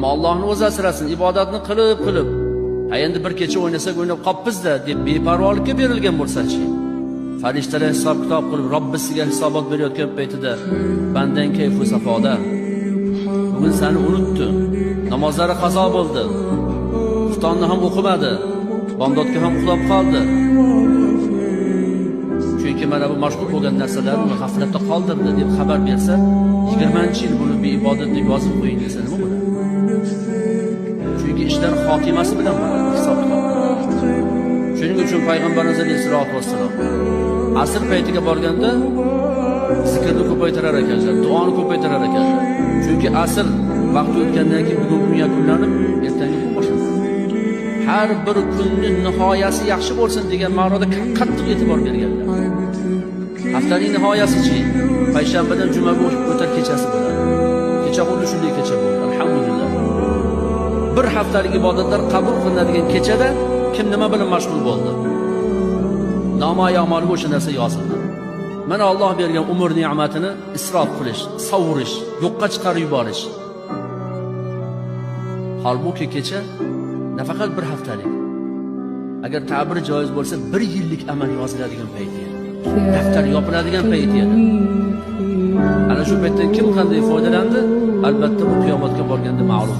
Allohni o'zi asrasin, ibodatni qilib endi bir kecha o'ynasak o'ynab qopmiz-da deb beparvolikka berilgan bo'lsa-chi, farishtalar hisob kitob qilib Robbisiga hisobot berayotgan paytida bandan kayfu safoda. Bugun seni unutdi, namozlari qazo bo'ldi, xuftonni ham o'qimadi, bomdodga ham uxlab qoldi. Chunki mana bu mashg'ul bo'lgan narsalarni g'aflatda qoldirdi deb xabar bersa, 20-yil buni beibodat deb yozib qo'ying desa nima bo'ladi? Chunki ishlar xotimasi bilan bo'ladi, hisob-kitob. Shuning uchun payg'ambarimiz alayhisolatu vassalom asr paytiga borganda zikrni ko'paytirar ekanlar, duoni ko'paytirar ekanlar. Chunki asr vaqti o'tgandan keyin bugun kun yakunlanib, ertangi kun boshlanadi. Har bir kunning nihoyasi yaxshi bo'lsin degan ma'noda qattiq e'tibor berganlar. Haftaning nihoyasi-chi, payshanbadan jumaga o'tar kechasi bo'ladi. Kecha xuddi shunday kecha bo'ldi, alhamdulillah. Bir haftalik ibodatlar qabul qilinadigan kechada kim nima bilan mashg'ul bo'ldi? Namoyi amaliga o'sha narsa yozildi. Mana Alloh bergan umr ne'matini isrof qilish, sovurish, yo'qqa chiqarib yuborish. Holbuki kecha nafaqat bir haftalik, agar ta'biri joiz bo'lsa 1 yillik amal yoziladigan payti edi. Daftar yopiladigan payti edi. Ana shu paytdan kim qanday foydalandi? Albatta bu qiyomatga borganda ma'lum.